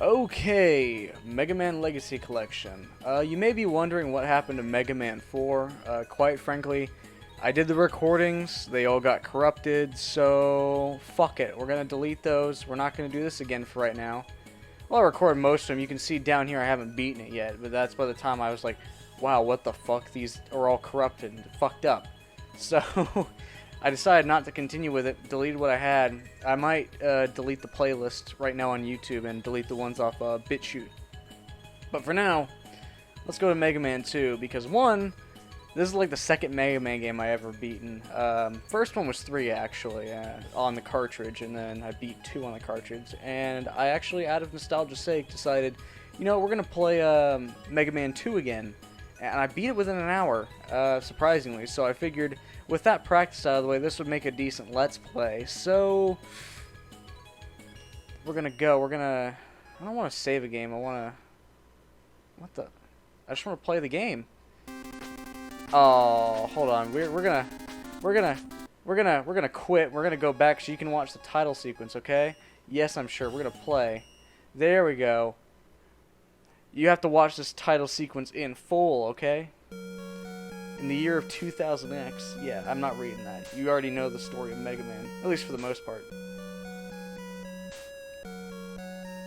Okay, Mega Man Legacy Collection. You may be wondering what happened to Mega Man 4. Quite frankly, I did the recordings, they all got corrupted, so fuck it. We're gonna delete those. We're not gonna do this again for right now. Well, I recorded most of them. You can see down here I haven't beaten it yet, but that's by the time I was like, wow, what the fuck? These are all corrupted and fucked up. So, I decided not to continue with it, deleted what I had. I might delete the playlist right now on YouTube and delete the ones off BitChute. But for now, let's go to Mega Man 2, because one, this is like the second Mega Man game I ever beaten. First one was 3 actually, on the cartridge, and then I beat 2 on the cartridge. And I actually, out of nostalgia's sake, decided, you know, we're gonna play Mega Man 2 again. And I beat it within an hour, surprisingly. So I figured, with that practice out of the way, this would make a decent Let's Play. So we're gonna go. I don't want to save a game. I want to. What the? I just want to play the game. Oh, hold on. We're gonna quit. We're gonna go back so you can watch the title sequence. Okay? Yes, I'm sure. We're gonna play. There we go. You have to watch this title sequence in full, okay? In the year of 2000X. Yeah, I'm not reading that. You already know the story of Mega Man, at least for the most part.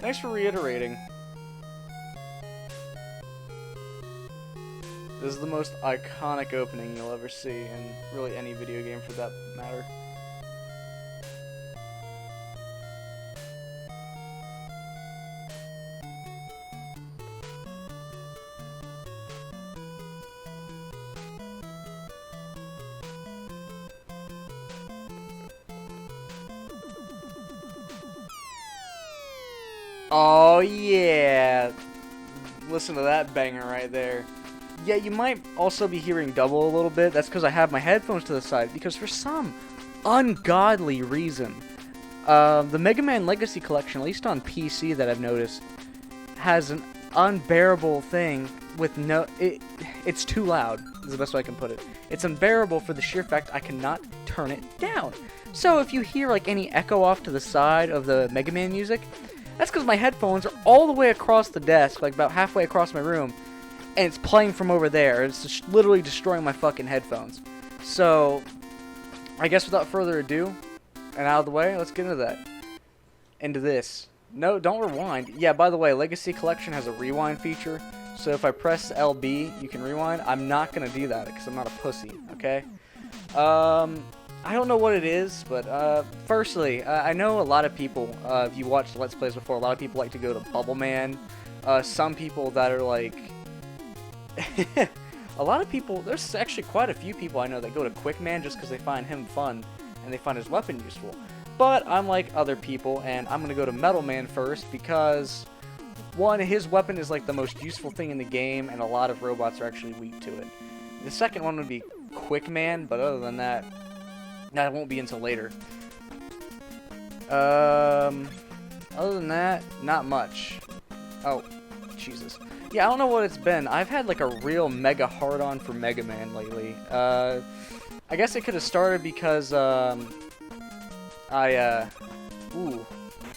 Thanks for reiterating. This is the most iconic opening you'll ever see in really any video game for that matter. Oh yeah! Listen to that banger right there. Yeah, you might also be hearing double a little bit. That's because I have my headphones to the side. Because for some ungodly reason, the Mega Man Legacy Collection, at least on PC that I've noticed, has an unbearable thing with no... It's too loud, is the best way I can put it. It's unbearable for the sheer fact I cannot turn it down. So if you hear like any echo off to the side of the Mega Man music, that's because my headphones are all the way across the desk, like about halfway across my room, and it's playing from over there. It's just literally destroying my fucking headphones. So, I guess without further ado, and out of the way, let's get into that. Into this. No, don't rewind. Yeah, by the way, Legacy Collection has a rewind feature, so if I press LB, you can rewind. I'm not going to do that, because I'm not a pussy, okay? I don't know what it is, but firstly, I know a lot of people, if you watched Let's Plays before, a lot of people like to go to Bubble Man. Some people that are like... a lot of people, there's actually quite a few people I know that go to Quick Man just because they find him fun and they find his weapon useful. But I'm like other people, and I'm going to go to Metal Man first because, one, his weapon is like the most useful thing in the game, and a lot of robots are actually weak to it. The second one would be Quick Man, but other than that, that won't be until later. Other than that, not much. Oh, Jesus. Yeah, I don't know what it's been. I've had like a real mega hard-on for Mega Man lately. I guess it could have started because, ooh,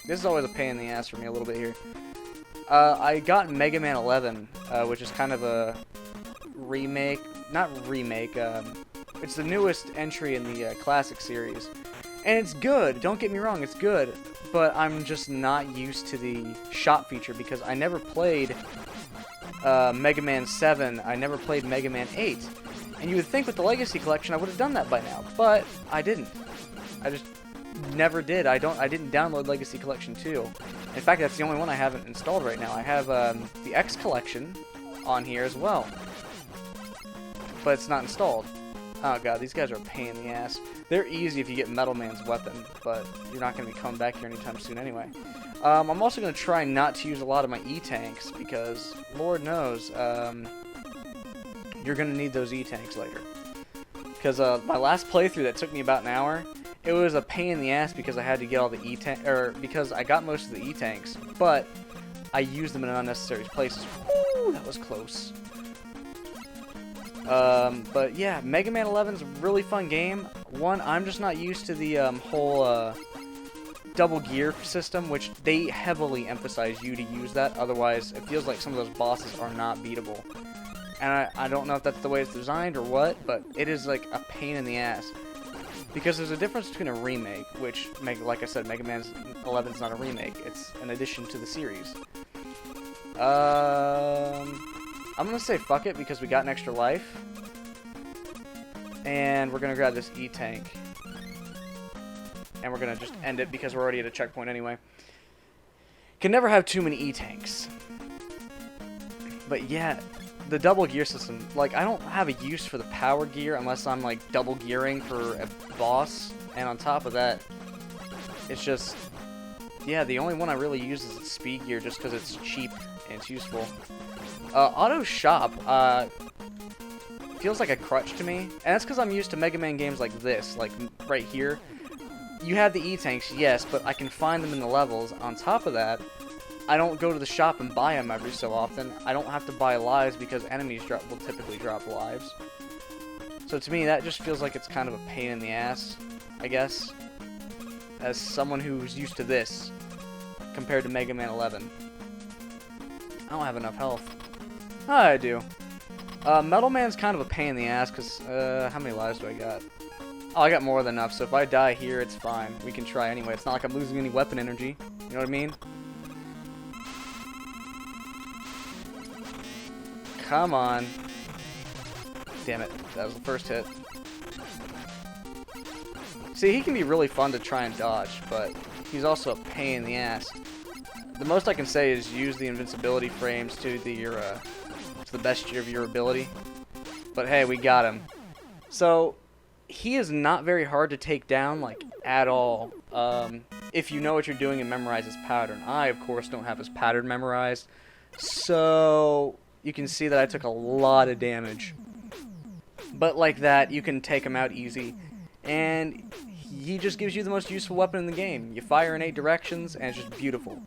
this is always a pain in the ass for me a little bit here. I got Mega Man 11, which is kind of a remake, not remake, it's the newest entry in the classic series. And it's good, don't get me wrong, it's good. But I'm just not used to the shop feature because I never played Mega Man 7, I never played Mega Man 8. And you would think with the Legacy Collection I would have done that by now, but I didn't. I just never did. I didn't download Legacy Collection 2. In fact, that's the only one I haven't installed right now. I have the X Collection on here as well, but it's not installed. Oh god, these guys are a pain in the ass. They're easy if you get Metal Man's weapon, but you're not going to be coming back here anytime soon anyway. I'm also going to try not to use a lot of my E-Tanks, because, Lord knows, you're going to need those E-Tanks later. Because my last playthrough that took me about an hour, it was a pain in the ass because I had to get all the E-Tanks, or because I got most of the E-Tanks, but I used them in unnecessary places. Woo, that was close. But yeah, Mega Man 11 is a really fun game. One, I'm just not used to the whole double gear system, which they heavily emphasize you to use that. Otherwise, it feels like some of those bosses are not beatable. And I don't know if that's the way it's designed or what, but it is like a pain in the ass. Because there's a difference between a remake, which, like I said, Mega Man 11 is not a remake. It's an addition to the series. I'm going to say fuck it because we got an extra life. And we're going to grab this E-Tank. And we're going to just end it because we're already at a checkpoint anyway. Can never have too many E-Tanks. But yeah, the double gear system, like, I don't have a use for the power gear unless I'm, like, double gearing for a boss. And on top of that, it's just, yeah, the only one I really use is the speed gear just because it's cheap and it's useful. Auto Shop, feels like a crutch to me. And that's because I'm used to Mega Man games like this, like right here. You have the E-Tanks, yes, but I can find them in the levels. On top of that, I don't go to the shop and buy them every so often. I don't have to buy lives because enemies will typically drop lives. So to me, that just feels like it's kind of a pain in the ass, I guess. As someone who's used to this, compared to Mega Man 11. I don't have enough health. Oh, I do. Metal Man's kind of a pain in the ass, because, how many lives do I got? Oh, I got more than enough, so if I die here, it's fine. We can try anyway. It's not like I'm losing any weapon energy. You know what I mean? Come on. Damn it. That was the first hit. See, he can be really fun to try and dodge, but he's also a pain in the ass. The most I can say is use the invincibility frames to the best of your ability. But hey, we got him. So, he is not very hard to take down, like, at all. If you know what you're doing and memorize his pattern. I, of course, don't have his pattern memorized. So, you can see that I took a lot of damage. But like that, you can take him out easy. And he just gives you the most useful weapon in the game. You fire in 8 directions, and it's just beautiful.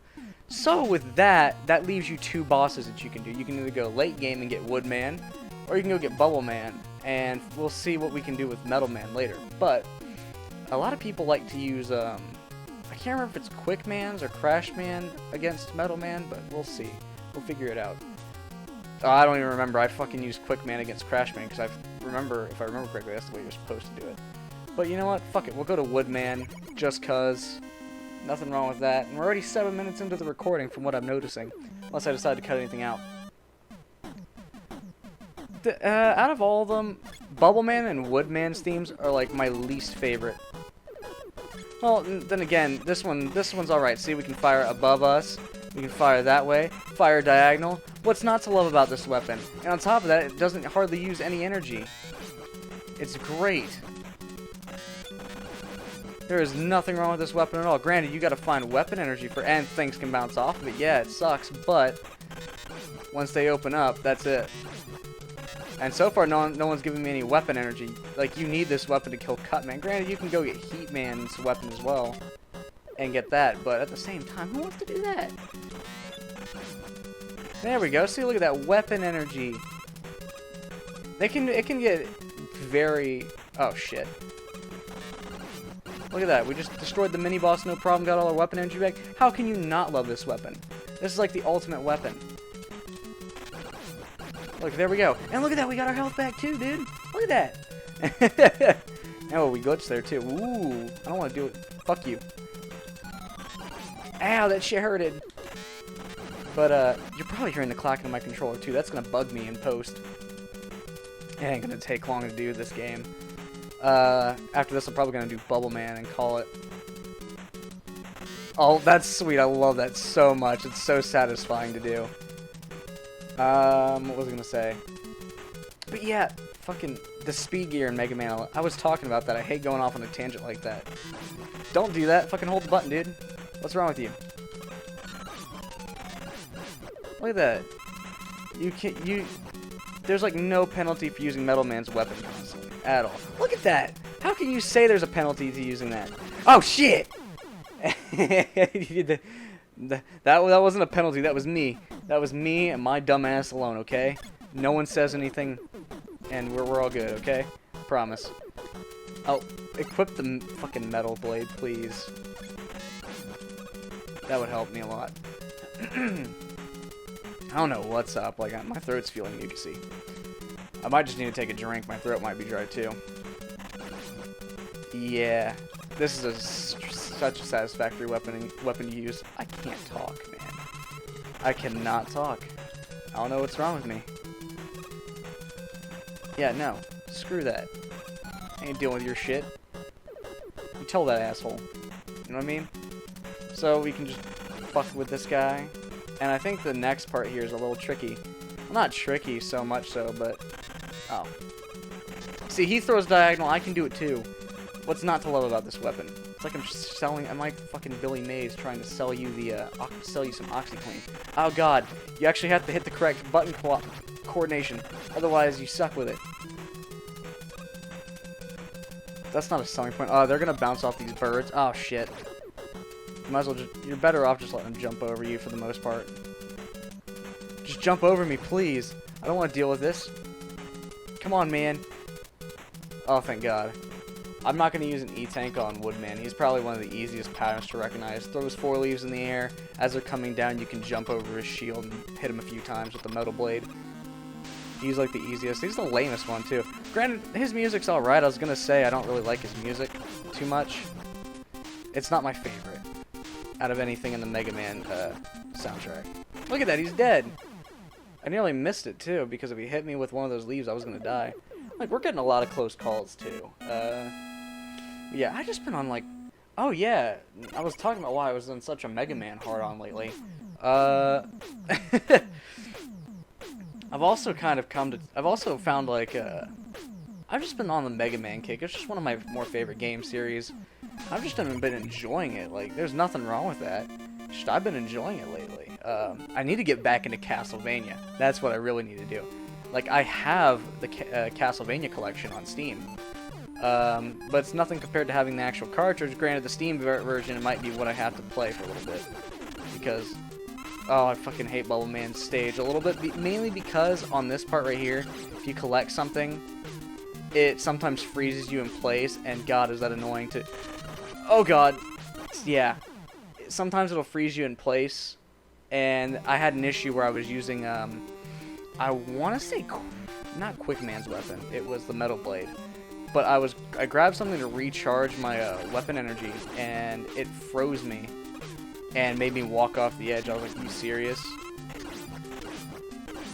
So with that, that leaves you 2 bosses that you can do. You can either go late game and get Woodman, or you can go get Bubble Man. And we'll see what we can do with Metal Man later. But a lot of people like to use, I can't remember if it's Quick Man's or Crash Man against Metal Man, but we'll see. We'll figure it out. Oh, I don't even remember. I fucking used Quick Man against Crash Man, because if I remember correctly, that's the way you're supposed to do it. But you know what? Fuck it. We'll go to Woodman, just cause. Nothing wrong with that. And we're already 7 minutes into the recording from what I'm noticing. Unless I decide to cut anything out. Out of all of them, Bubble Man and Woodman's themes are like my least favorite. Well, then again, this one's alright. See, we can fire above us. We can fire that way. Fire diagonal. What's not to love about this weapon? And on top of that, it doesn't hardly use any energy. It's great. There is nothing wrong with this weapon at all. Granted, you gotta find weapon energy and things can bounce off of it. Yeah, it sucks, but once they open up, that's it. And so far, no one's giving me any weapon energy. Like, you need this weapon to kill Cutman. Granted, you can go get Heat Man's weapon as well and get that, but at the same time, who wants to do that? There we go. See, look at that weapon energy. It can get very... Oh, shit. Look at that. We just destroyed the mini-boss, no problem, got all our weapon energy back. How can you not love this weapon? This is like the ultimate weapon. Look, there we go. And look at that, we got our health back too, dude. Look at that. Oh, we glitched there too. Ooh, I don't want to do it. Fuck you. Ow, that shit hurted. But, you're probably hearing the clacking of my controller too. That's gonna bug me in post. It ain't gonna take long to do this game. After this, I'm probably gonna do Bubble Man and call it. Oh, that's sweet. I love that so much. It's so satisfying to do. What was I gonna say? But yeah, fucking the speed gear in Mega Man. I was talking about that. I hate going off on a tangent like that. Don't do that. Fucking hold the button, dude. What's wrong with you? Look at that. There's like no penalty for using Metal Man's weapon constantly at all. Look at that. How can you say there's a penalty to using that? Oh shit! That wasn't a penalty. That was me. That was me and my dumb ass alone. Okay. No one says anything, and we're all good. Okay. Promise. Oh, equip the fucking metal blade, please. That would help me a lot. I don't know what's up. Like, my throat's feeling mucusy. I might just need to take a drink. My throat might be dry too. Yeah, this is such a satisfactory weapon to use. I can't talk, man. I cannot talk. I don't know what's wrong with me. Yeah, no. Screw that. I ain't dealing with your shit. You tell that asshole. You know what I mean? So we can just fuck with this guy. And I think the next part here is a little tricky. Well, not tricky so much so, but... Oh. See, he throws diagonal. I can do it too. What's not to love about this weapon? It's like I'm like fucking Billy Mays trying to sell you sell you some OxyClean. Oh god, you actually have to hit the correct button coordination, otherwise you suck with it. That's not a selling point. Oh, they're gonna bounce off these birds. Oh shit. You might as well you're better off just letting them jump over you for the most part. Just jump over me, please. I don't want to deal with this. Come on, man. Oh, thank god. I'm not going to use an E-Tank on Woodman. He's probably one of the easiest patterns to recognize. Throws 4 leaves in the air. As they're coming down, you can jump over his shield and hit him a few times with the metal blade. He's like the easiest. He's the lamest one, too. Granted, his music's alright. I was going to say I don't really like his music too much. It's not my favorite out of anything in the Mega Man soundtrack. Look at that. He's dead. I nearly missed it, too, because if he hit me with one of those leaves, I was going to die. Like, we're getting a lot of close calls, too. Yeah, I just been on, like... Oh, yeah. I was talking about why I was on such a Mega Man hard-on lately. I've also kind of come to... I've also found, like, I've just been on the Mega Man kick. It's just one of my more favorite game series. I've just been enjoying it. Like, there's nothing wrong with that. Just, I've been enjoying it lately. I need to get back into Castlevania. That's what I really need to do. Like, I have the Castlevania collection on Steam. But it's nothing compared to having the actual cartridge. Granted, the Steam version might be what I have to play for a little bit. Because, oh, I fucking hate Bubble Man's stage a little bit. Mainly because on this part right here, if you collect something, it sometimes freezes you in place. And god, is that annoying to... Oh god. Yeah. Sometimes it'll freeze you in place. And I had an issue where I was using, I want to say, not Quick Man's weapon. It was the Metal Blade. But I grabbed something to recharge my weapon energy, and it froze me and made me walk off the edge. I was like, "You serious?"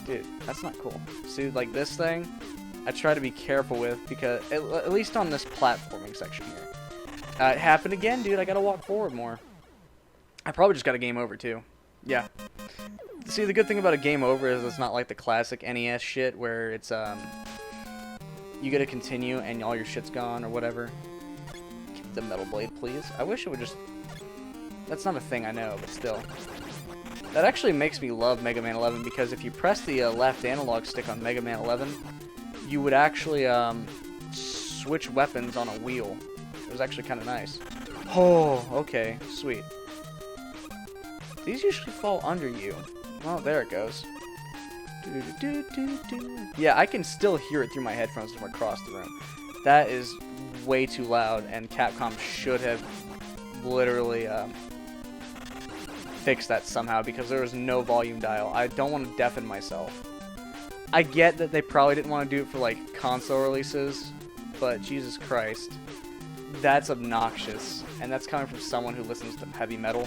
Dude, that's not cool. See, like this thing, I try to be careful with because, at least on this platforming section here. It happened again, dude. I gotta walk forward more. I probably just got a game over, too. Yeah. See, the good thing about a game over is it's not like the classic NES shit where it's, you gotta continue and all your shit's gone or whatever. Keep the Metal Blade, please. I wish it would just... That's not a thing I know, but still. That actually makes me love Mega Man 11 because if you press the left analog stick on Mega Man 11, you would actually switch weapons on a wheel. It was actually kind of nice. Oh, okay, sweet. These usually fall under you. Oh, there it goes. Yeah, I can still hear it through my headphones from across the room. That is way too loud, and Capcom should have literally fixed that somehow because there was no volume dial. I don't want to deafen myself. I get that they probably didn't want to do it for like console releases, but Jesus Christ, that's obnoxious, and that's coming from someone who listens to heavy metal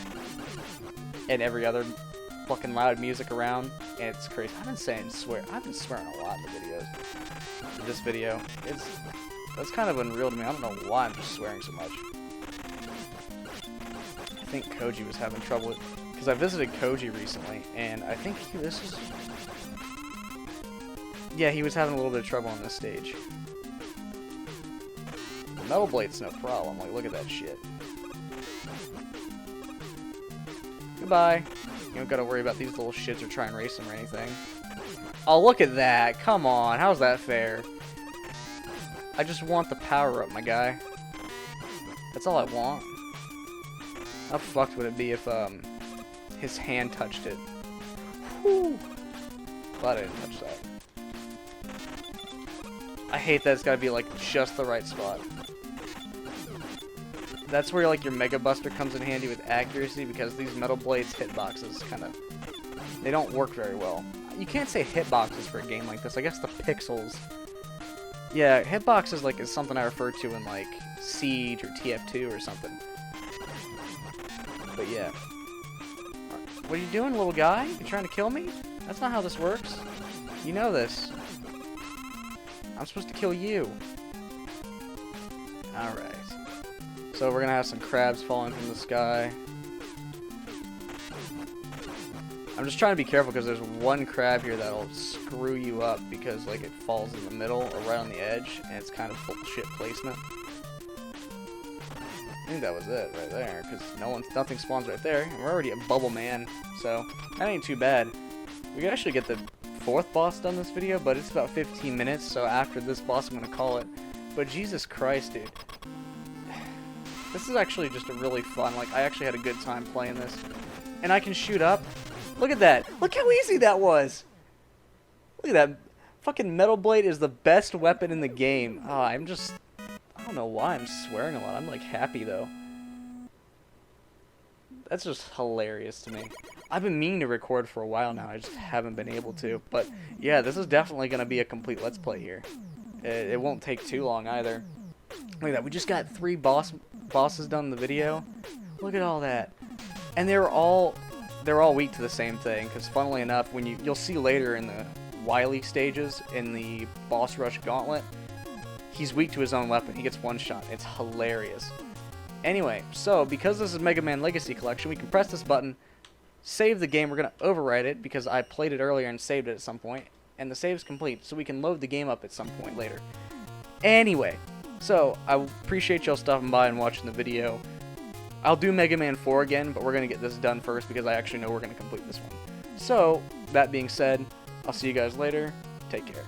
and every other fucking loud music around, and it's crazy. I've been swearing a lot in the videos. In this video, that's kind of unreal to me. I don't know why I'm just swearing so much. I think Koji was having trouble with, because I visited Koji recently, and I think yeah, he was having a little bit of trouble on this stage. The Metal Blade's no problem. Like, look at that shit. Goodbye. You don't gotta worry about these little shits or try and race them or anything. Oh, look at that. Come on. How's that fair? I just want the power up, my guy. That's all I want. How fucked would it be if, his hand touched it? Whew. Glad I didn't touch that. I hate that it's gotta be, like, just the right spot. that's where like your Mega Buster comes in handy with accuracy, because these Metal Blades hitboxes they don't work very well. You can't say hitboxes for a game like this. I guess the pixels. Yeah, hitboxes like is something I refer to in like Siege or TF2 or something. But yeah. What are you doing, little guy? You trying to kill me? That's not how this works. You know this. I'm supposed to kill you. Alright. So we're gonna have some crabs falling from the sky. I'm just trying to be careful because there's one crab here that'll screw you up because like it falls in the middle or right on the edge, and it's kind of bullshit placement. I think that was it right there, because nothing spawns right there. We're already at Bubble Man, so that ain't too bad. We could actually get the 4th boss done this video, but it's about 15 minutes, so after this boss I'm gonna call it. But Jesus Christ, dude. This is actually just a really fun, like, I actually had a good time playing this. And I can shoot up. Look at that. Look how easy that was. Look at that. Fucking Metal Blade is the best weapon in the game. I don't know why I'm swearing a lot. I'm, like, happy, though. That's just hilarious to me. I've been meaning to record for a while now. I just haven't been able to. But, yeah, this is definitely going to be a complete Let's Play here. It won't take too long, either. Look at that. We just got 3 bosses done in the video. Look at all that. And they're all weak to the same thing, because funnily enough, when you'll see later in the Wily stages in the boss rush gauntlet, he's weak to his own weapon. He gets one shot. It's hilarious. Anyway, so because this is Mega Man Legacy Collection, we can press this button, save the game. We're going to overwrite it because I played it earlier and saved it at some point, and the save is complete, so we can load the game up at some point later. Anyway, so I appreciate y'all stopping by and watching the video. I'll do Mega Man 4 again, but we're going to get this done first because I actually know we're going to complete this one. So, that being said, I'll see you guys later. Take care.